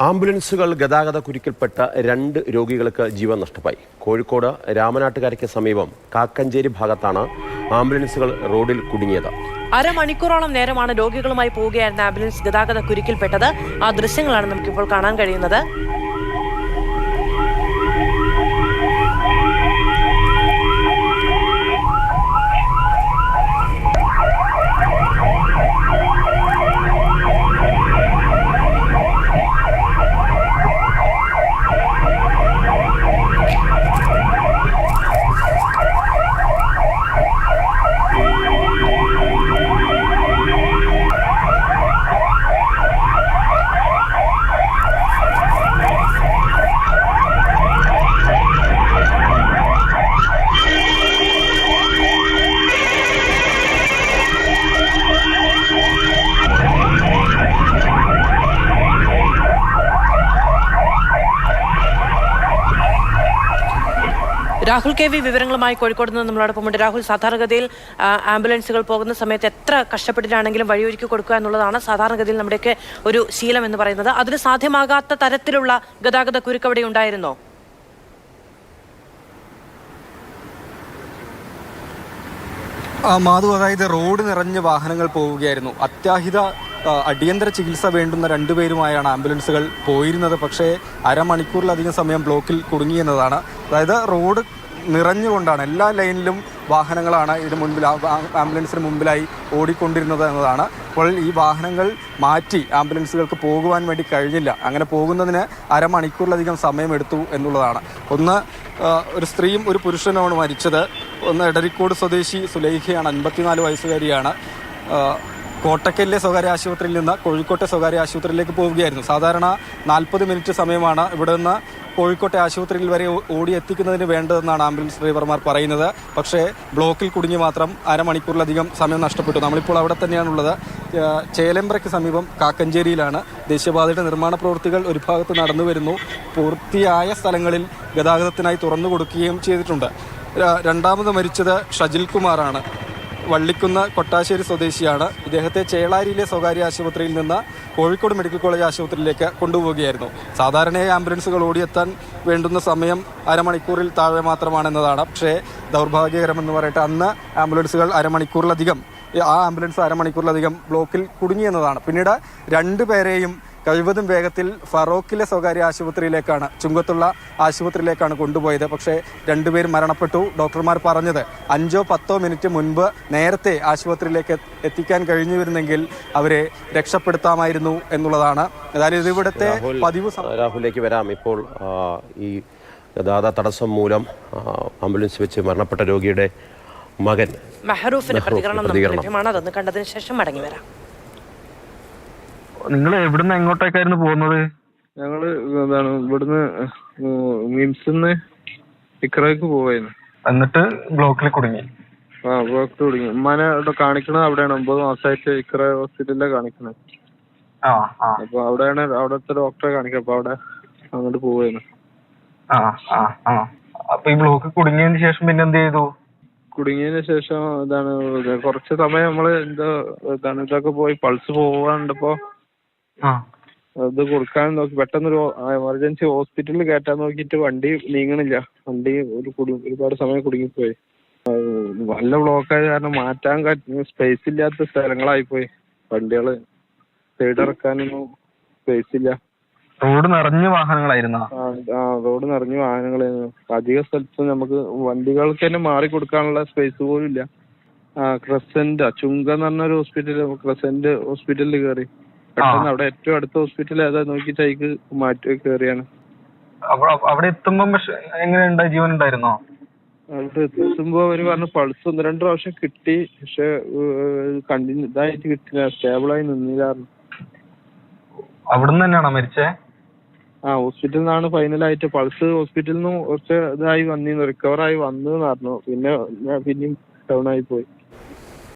ആംബുലൻസുകൾ ഗതാഗത കുരുക്കിൽപ്പെട്ട 2 രോഗികൾക്ക് ജീവൻ നഷ്ടമായി. കോഴിക്കോട് രാമനാട്ടുകരയ്ക്ക് സമീപം കാക്കഞ്ചേരി ഭാഗത്താണ് ആംബുലൻസുകൾ റോഡിൽ കുടുങ്ങിയത്. അരമണിക്കൂറോളം നേരമാണ് രോഗികളുമായി പോവുകയായിരുന്ന ആംബുലൻസ് ഗതാഗത കുരുക്കിൽപ്പെട്ടത്. ആ ദൃശ്യങ്ങളാണ് നമുക്കിപ്പോൾ കാണാൻ കഴിയുന്നത്. രാഹുൽ കെ വി വിവരങ്ങളുമായി കോഴിക്കോട് നിന്ന് നമ്മളോടൊപ്പമുണ്ട്. രാഹുൽ, സാധാരണഗതിയിൽ ആംബുലൻസുകൾ പോകുന്ന സമയത്ത് എത്ര കഷ്ടപ്പെട്ടിട്ടാണെങ്കിലും വഴിയൊരുക്കി കൊടുക്കുക എന്നുള്ളതാണ് സാധാരണഗതിയിൽ നമ്മുടെയൊക്കെ ഒരു ശീലം എന്ന് പറയുന്നത്. അതിന് സാധ്യമാകാത്ത തരത്തിലുള്ള ഗതാഗത കുരുക്ക് അവിടെ ഉണ്ടായിരുന്നോ? മാധു, അതായത് റോഡ് നിറഞ്ഞ് വാഹനങ്ങൾ പോവുകയായിരുന്നു. അത്യാഹിത അടിയന്തര ചികിത്സ വേണ്ടുന്ന 2 പേരുമായാണ് ആംബുലൻസുകൾ പോയിരുന്നത്. പക്ഷേ അരമണിക്കൂറിലധികം സമയം ബ്ലോക്കിൽ കുടുങ്ങിയെന്നതാണ്. അതായത് റോഡ് നിറഞ്ഞുകൊണ്ടാണ്, എല്ലാ ലൈനിലും വാഹനങ്ങളാണ് ഇതിന് മുൻപിൽ ആംബുലൻസിന് മുമ്പിലായി ഓടിക്കൊണ്ടിരുന്നത് എന്നതാണ്. അപ്പോൾ ഈ വാഹനങ്ങൾ മാറ്റി ആംബുലൻസുകൾക്ക് പോകുവാൻ വേണ്ടി കഴിഞ്ഞില്ല. അങ്ങനെ പോകുന്നതിന് അരമണിക്കൂറിലധികം സമയമെടുത്തു എന്നുള്ളതാണ്. ഒന്ന് ഒരു സ്ത്രീയും ഒരു പുരുഷനുമാണ് മരിച്ചത്. ഒന്ന് എടരിക്കോട് സ്വദേശി സുലൈഖയാണ്, 54 വയസ്സുകാരിയാണ്. കോട്ടക്കലിലെ സ്വകാര്യ ആശുപത്രിയിൽ നിന്ന് കോഴിക്കോട്ടെ സ്വകാര്യ ആശുപത്രിയിലേക്ക് പോവുകയായിരുന്നു. സാധാരണ 40 മിനിറ്റ് സമയമാണ് ഇവിടെ നിന്ന് കോഴിക്കോട്ടെ ആശുപത്രിയിൽ വരെ ഓടിയെത്തിക്കുന്നതിന് വേണ്ടതെന്നാണ് ആംബുലൻസ് ഡ്രൈവർമാർ പറയുന്നത്. പക്ഷേ ബ്ലോക്കിൽ കുടുങ്ങി മാത്രം അരമണിക്കൂറിലധികം സമയം നഷ്ടപ്പെട്ടു. നമ്മളിപ്പോൾ അവിടെ തന്നെയാണുള്ളത്. ചേലമ്പ്രയ്ക്ക് സമീപം കാക്കഞ്ചേരിയിലാണ്. ദേശീയപാതയുടെ നിർമ്മാണ പ്രവൃത്തികൾ ഒരു ഭാഗത്ത് നടന്നു വരുന്നു. പൂർത്തിയായ സ്ഥലങ്ങളിൽ ഗതാഗതത്തിനായി തുറന്നു കൊടുക്കുകയും ചെയ്തിട്ടുണ്ട്. രണ്ടാമത് മരിച്ചത് ഷജിൽ കുമാറാണ്. വള്ളിക്കുന്ന് കൊട്ടാശ്ശേരി സ്വദേശിയാണ്. ഇദ്ദേഹത്തെ ചേളാരിയിലെ സ്വകാര്യ ആശുപത്രിയിൽ നിന്ന് കോഴിക്കോട് മെഡിക്കൽ കോളേജ് ആശുപത്രിയിലേക്ക് കൊണ്ടുപോവുകയായിരുന്നു. സാധാരണയായി ആംബുലൻസുകൾ ഓടിയെത്താൻ വേണ്ടുന്ന സമയം അരമണിക്കൂറിൽ താഴെ മാത്രമാണെന്നതാണ്. പക്ഷേ ദൗർഭാഗ്യകരമെന്ന് പറയട്ടെ, അന്ന് ആംബുലൻസുകൾ അരമണിക്കൂറിലധികം ബ്ലോക്കിൽ കുടുങ്ങിയെന്നതാണ്. പിന്നീട് 2 പേരെയും കഴിവതും വേഗത്തിൽ ഫറോക്കിലെ സ്വകാര്യ ആശുപത്രിയിലേക്കാണ്, ചുങ്കത്തുള്ള ആശുപത്രിയിലേക്കാണ് കൊണ്ടുപോയത്. പക്ഷേ 2 പേർ മരണപ്പെട്ടു. ഡോക്ടർമാർ പറഞ്ഞത് 5-10 മിനിറ്റ് മുൻപ് നേരത്തെ ആശുപത്രിയിലേക്ക് എത്തിക്കാൻ കഴിഞ്ഞിരുന്നെങ്കിൽ അവരെ രക്ഷപ്പെടുത്താമായിരുന്നു എന്നുള്ളതാണ്. അതായത് ഇതിവിടുത്തെ പതിവ്. രാഹുലിലേക്ക് വരാം. ഇപ്പോൾ ഈ ഗതാഗത തടസ്സം മൂലം ആംബുലൻസ് വെച്ച് മരണപ്പെട്ട രോഗിയുടെ മകൻ മെഹറൂഫിന്റെ പ്രതികരണം ലഭ്യമാണ്. അതൊന്ന് കണ്ടതിന് ശേഷം മടങ്ങി വരാം. നിങ്ങൾ എവിടുന്ന് എങ്ങോട്ടേക്കായിരുന്നു പോകുന്നത്? ഞങ്ങള് ഇവിടുന്ന് മിംസിന്ന് ഇക്രയ്ക്ക് പോവായിരുന്നു. എന്നിട്ട് ബ്ലോക്കിൽ കുടുങ്ങി. ബ്ലോക്കിൽ കുടുങ്ങി. ഉമ്മാനെ കാണിക്കണത് അവിടെയാണ്. 9 മാസമായിട്ട് ഇക്ര ഹോസ്പിറ്റലിലാണ് കാണിക്കണത്. അപ്പൊ അവിടുത്തെ ഡോക്ടറെ കാണിക്കാം. അപ്പൊ അവിടെ അങ്ങോട്ട് പോവായിരുന്നു. അപ്പൊ ഈ ബ്ലോക്ക് കുടുങ്ങിയതിന് ശേഷം പിന്നെ എന്ത് ചെയ്തു? കുടുങ്ങിയതിന് ശേഷം കുറച്ച് സമയം നമ്മള് ഇതൊക്കെ പോയി പൾസ് പോവാണ്ടപ്പോ അത് കൊടുക്കാൻ നോക്കി. പെട്ടെന്നൊരു എമർജൻസി ഹോസ്പിറ്റലിൽ കയറ്റാൻ നോക്കിയിട്ട് വണ്ടി നീങ്ങണില്ല. വണ്ടി ഒരുപാട് സമയം കുടുങ്ങിപ്പോയി. നല്ല ബ്ലോക്കായത് കാരണം മാറ്റാൻ സ്പേസ് ഇല്ലാത്ത സ്ഥലങ്ങളായിപ്പോയി. വണ്ടികള് സൈഡ് ഇറക്കാനൊന്നും സ്പേസ് ഇല്ല. റോഡ് നിറഞ്ഞ വാഹനങ്ങളായിരുന്നു. റോഡ് നിറഞ്ഞ വാഹനങ്ങളായിരുന്നു. അധിക സ്ഥലത്തും നമുക്ക് വണ്ടികൾക്ക് തന്നെ മാറി കൊടുക്കാനുള്ള സ്പേസ് പോലും ഇല്ല. ക്രസന്റ് ചുങ്ക എന്ന് പറഞ്ഞൊരു ഹോസ്പിറ്റൽ, ക്രസന്റ് ഹോസ്പിറ്റലിൽ കയറി. പെട്ടെന്ന് അവിടെ ഏറ്റവും അടുത്ത ഹോസ്പിറ്റൽ ഏതാ നോക്കിയിട്ട് അതിക്ക് മാറ്റി കയറിയാണ്. അവിടെ എത്തുമ്പോ എങ്ങനെ ജീവൻ ഉണ്ടായിരുന്നോ? അവിടെ എത്തുമ്പോ അവര് പറഞ്ഞു പൾസ് 1-2 പ്രാവശ്യം കിട്ടി. പക്ഷെ ഇതായിട്ട് കിട്ടില്ല, സ്റ്റേബിളായി നിന്നില്ലായിരുന്നു. അവിടുന്ന് തന്നെയാണോ മരിച്ചേ? ഹോസ്പിറ്റലിൽ നിന്നാണ് ഫൈനലായിട്ട്. പൾസ് ഹോസ്പിറ്റലിൽ നിന്ന് കുറച്ച് ഇതായി വന്നിരുന്നു, റിക്കവറായി വന്നു പറഞ്ഞു. പിന്നെയും ഡൗൺ ആയി പോയി.